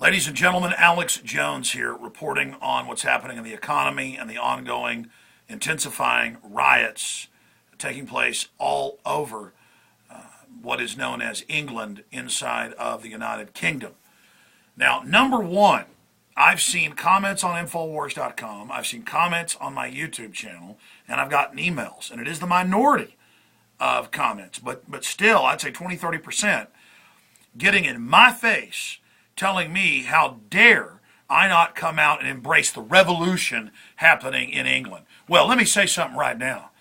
Ladies and gentlemen, Alex Jones here reporting on what's happening in the economy and the ongoing intensifying riots taking place all over what is known as England inside of the United Kingdom. Now, number one, I've seen comments on Infowars.com, I've seen comments on my YouTube channel, and I've gotten emails, and it is the minority of comments, but still, I'd say 20-30% getting in my face telling me how dare I not come out and embrace the revolution happening in England. Well, let me say something right now.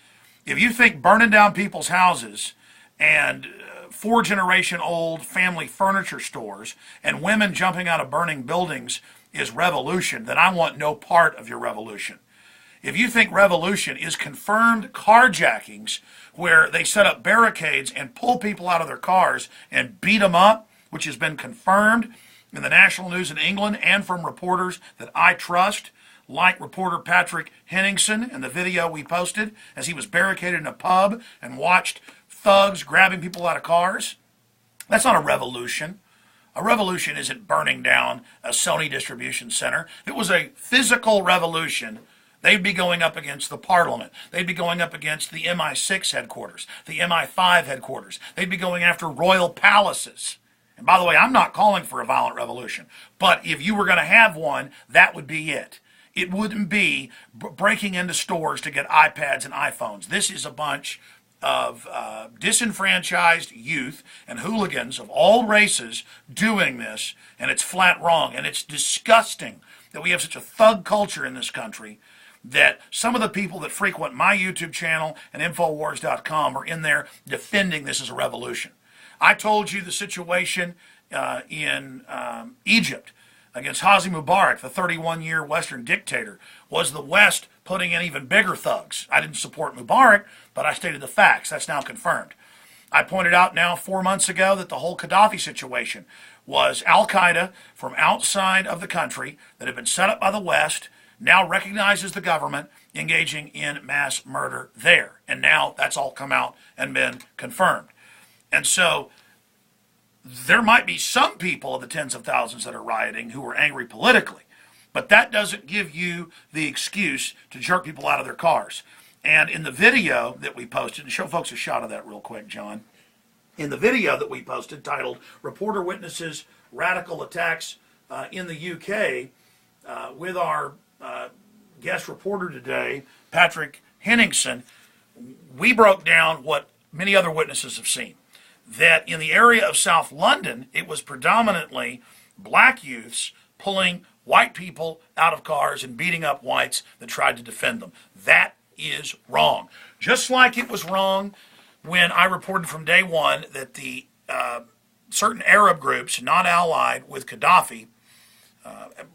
If you think burning down people's houses and four-generation-old family furniture stores and women jumping out of burning buildings is revolution, then I want no part of your revolution. If you think revolution is confirmed carjackings where they set up barricades and pull people out of their cars and beat them up, which has been confirmed in the national news in England and from reporters that I trust, like reporter Patrick Henningsen in the video we posted as he was barricaded in a pub and watched thugs grabbing people out of cars. That's not a revolution. A revolution isn't burning down a Sony distribution center. If it was a physical revolution, they'd be going up against the Parliament. They'd be going up against the MI6 headquarters, the MI5 headquarters. They'd be going after royal palaces. And by the way, I'm not calling for a violent revolution, but if you were going to have one, that would be it. It wouldn't be breaking into stores to get iPads and iPhones. This is a bunch of disenfranchised youth and hooligans of all races doing this, and it's flat wrong. And it's disgusting that we have such a thug culture in this country that some of the people that frequent my YouTube channel and Infowars.com are in there defending this as a revolution. I told you the situation in Egypt against Hosni Mubarak, the 31-year Western dictator, was the West putting in even bigger thugs. I didn't support Mubarak, but I stated the facts. That's now confirmed. I pointed out now 4 months ago that the whole Gaddafi situation was Al-Qaeda from outside of the country that had been set up by the West, now recognizes the government engaging in mass murder there. And now that's all come out and been confirmed. And so there might be some people of the tens of thousands that are rioting who are angry politically, but that doesn't give you the excuse to jerk people out of their cars. And in the video that we posted, and show folks a shot of that real quick, John. In the video that we posted titled Reporter Witnesses Radical Attacks in the UK with our guest reporter today, Patrick Henningsen, we broke down what many other witnesses have seen. That in the area of South London, it was predominantly black youths pulling white people out of cars and beating up whites that tried to defend them. That is wrong. Just like it was wrong when I reported from day one that the certain Arab groups not allied with Gaddafi,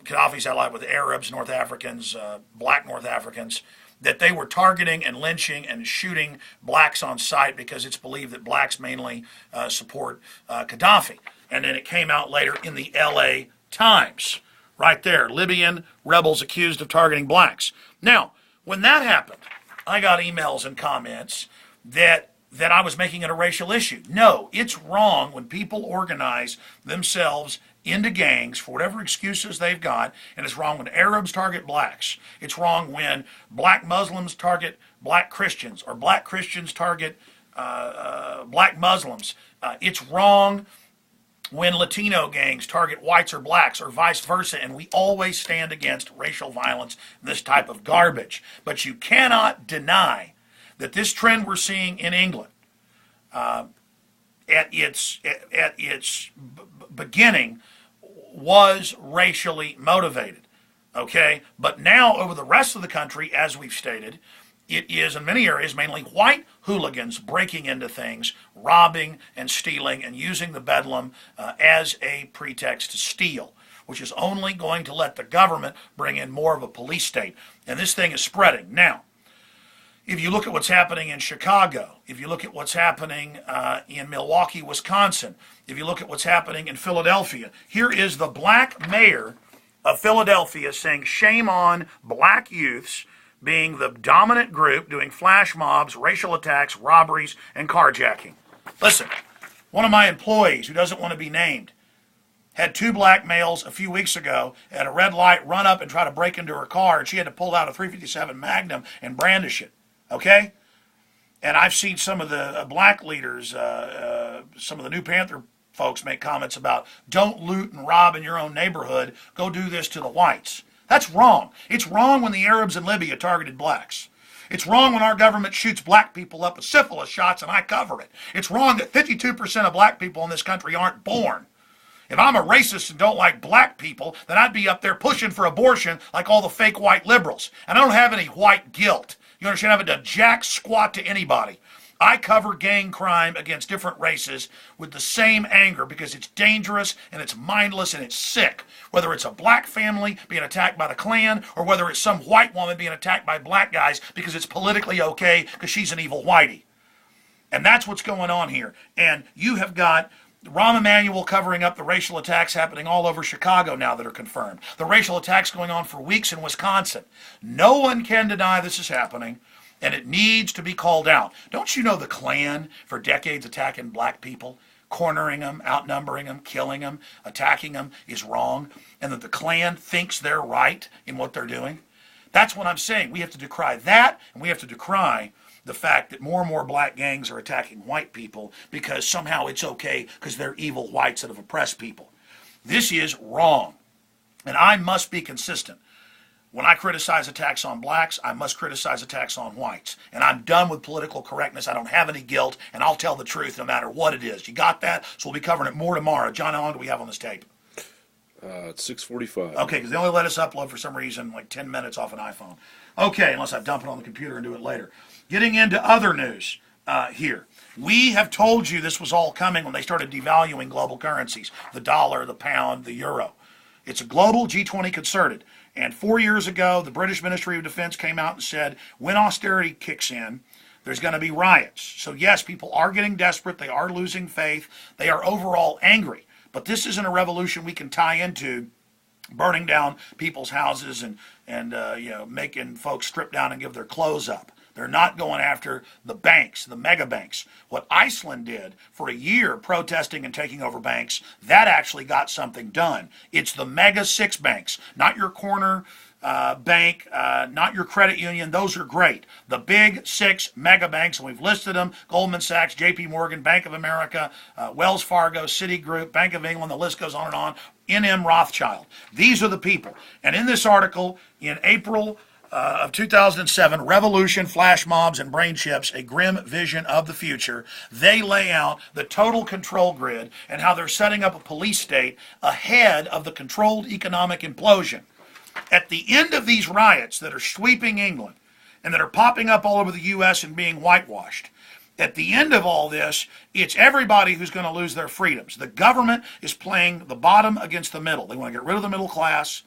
Gaddafi's allied with Arabs, North Africans, black North Africans, that they were targeting and lynching and shooting blacks on sight because it's believed that blacks mainly support Gaddafi. And then it came out later in the LA Times, right there, Libyan rebels accused of targeting blacks. Now, when that happened, I got emails and comments that I was making it a racial issue. No, it's wrong when people organize themselves into gangs for whatever excuses they've got, and it's wrong when Arabs target blacks. It's wrong when black Muslims target black Christians, or black Christians target black Muslims. It's wrong when Latino gangs target whites or blacks, or vice versa, and we always stand against racial violence and this type of garbage. But you cannot deny that this trend we're seeing in England, at its beginning, was racially motivated, okay? But now, over the rest of the country, as we've stated, it is, in many areas, mainly white hooligans breaking into things, robbing and stealing, and using the bedlam as a pretext to steal, which is only going to let the government bring in more of a police state. And this thing is spreading. Now, if you look at what's happening in Chicago, if you look at what's happening in Milwaukee, Wisconsin, if you look at what's happening in Philadelphia, here is the black mayor of Philadelphia saying shame on black youths being the dominant group doing flash mobs, racial attacks, robberies, and carjacking. Listen, one of my employees who doesn't want to be named had two black males a few weeks ago at a red light run up and try to break into her car, and she had to pull out a .357 Magnum and brandish it. Okay? And I've seen some of the black leaders, some of the New Panther folks make comments about don't loot and rob in your own neighborhood, go do this to the whites. That's wrong. It's wrong when the Arabs in Libya targeted blacks. It's wrong when our government shoots black people up with syphilis shots and I cover it. It's wrong that 52% of black people in this country aren't born. If I'm a racist and don't like black people, then I'd be up there pushing for abortion like all the fake white liberals. And I don't have any white guilt. You understand? I haven't done jack squat to anybody. I cover gang crime against different races with the same anger because it's dangerous and it's mindless and it's sick. Whether it's a black family being attacked by the Klan or whether it's some white woman being attacked by black guys because it's politically okay because she's an evil whitey. And that's what's going on here. And you have got Rahm Emanuel covering up the racial attacks happening all over Chicago now that are confirmed. The racial attacks going on for weeks in Wisconsin. No one can deny this is happening, and it needs to be called out. Don't you know the Klan for decades attacking black people, cornering them, outnumbering them, killing them, attacking them is wrong, and that the Klan thinks they're right in what they're doing? That's what I'm saying. We have to decry that, and we have to decry the fact that more and more black gangs are attacking white people because somehow it's okay because they're evil whites that have oppressed people. This is wrong. And I must be consistent. When I criticize attacks on blacks, I must criticize attacks on whites. And I'm done with political correctness. I don't have any guilt, and I'll tell the truth no matter what it is. You got that? So we'll be covering it more tomorrow. John, how long do we have on this tape? It's 6:45. Okay, because they only let us upload for some reason like 10 minutes off an iPhone. Okay, unless I dump it on the computer and do it later. Getting into other news here. We have told you this was all coming when they started devaluing global currencies. The dollar, the pound, the euro. It's a global G20 concerted. And 4 years ago, the British Ministry of Defense came out and said, when austerity kicks in, there's going to be riots. So yes, people are getting desperate. They are losing faith. They are overall angry. But this isn't a revolution we can tie into burning down people's houses and making folks strip down and give their clothes up. They're not going after the banks, the mega banks. What Iceland did for a year protesting and taking over banks, that actually got something done. It's the mega six banks, not your corner bank, not your credit union. Those are great. The big six mega banks, and we've listed them: Goldman Sachs, JP Morgan, Bank of America, Wells Fargo, Citigroup, Bank of England, the list goes on and on, NM Rothschild. These are the people. And in this article, in April of 2007, Revolution, Flash Mobs, and Brain Chips, A Grim Vision of the Future, they lay out the total control grid and how they're setting up a police state ahead of the controlled economic implosion. At the end of these riots that are sweeping England and that are popping up all over the U.S. and being whitewashed, at the end of all this, it's everybody who's going to lose their freedoms. The government is playing the bottom against the middle. They want to get rid of the middle class.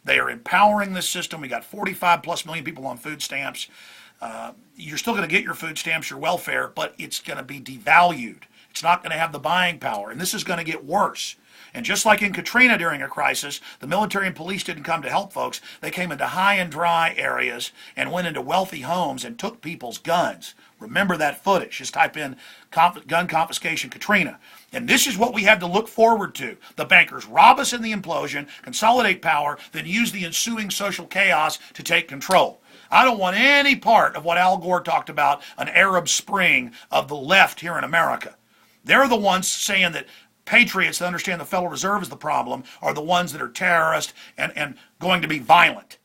They are empowering this system. We got 45 plus million people on food stamps. You're still going to get your food stamps, your welfare, but it's going to be devalued. It's not going to have the buying power, and this is going to get worse. And just like in Katrina during a crisis, the military and police didn't come to help folks. They came into high and dry areas and went into wealthy homes and took people's guns. Remember that footage. Just type in gun confiscation Katrina. And this is what we have to look forward to. The bankers rob us in the implosion, consolidate power, then use the ensuing social chaos to take control. I don't want any part of what Al Gore talked about, an Arab Spring of the left here in America. They're the ones saying that patriots that understand the Federal Reserve is the problem are the ones that are terrorists and going to be violent.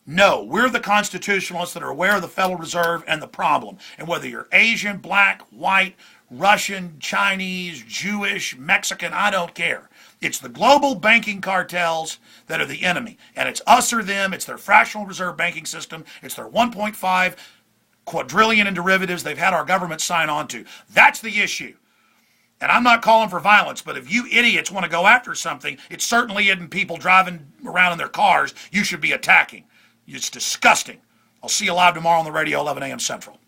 No, we're the constitutionalists that are aware of the Federal Reserve and the problem. And whether you're Asian, black, white, Russian, Chinese, Jewish, Mexican, I don't care. It's the global banking cartels that are the enemy. And it's us or them. It's their fractional reserve banking system. It's their 1.5 quadrillion in derivatives they've had our government sign on to. That's the issue. And I'm not calling for violence, but if you idiots want to go after something, it certainly isn't people driving around in their cars you should be attacking. It's disgusting. I'll see you live tomorrow on the radio, 11 a.m. Central.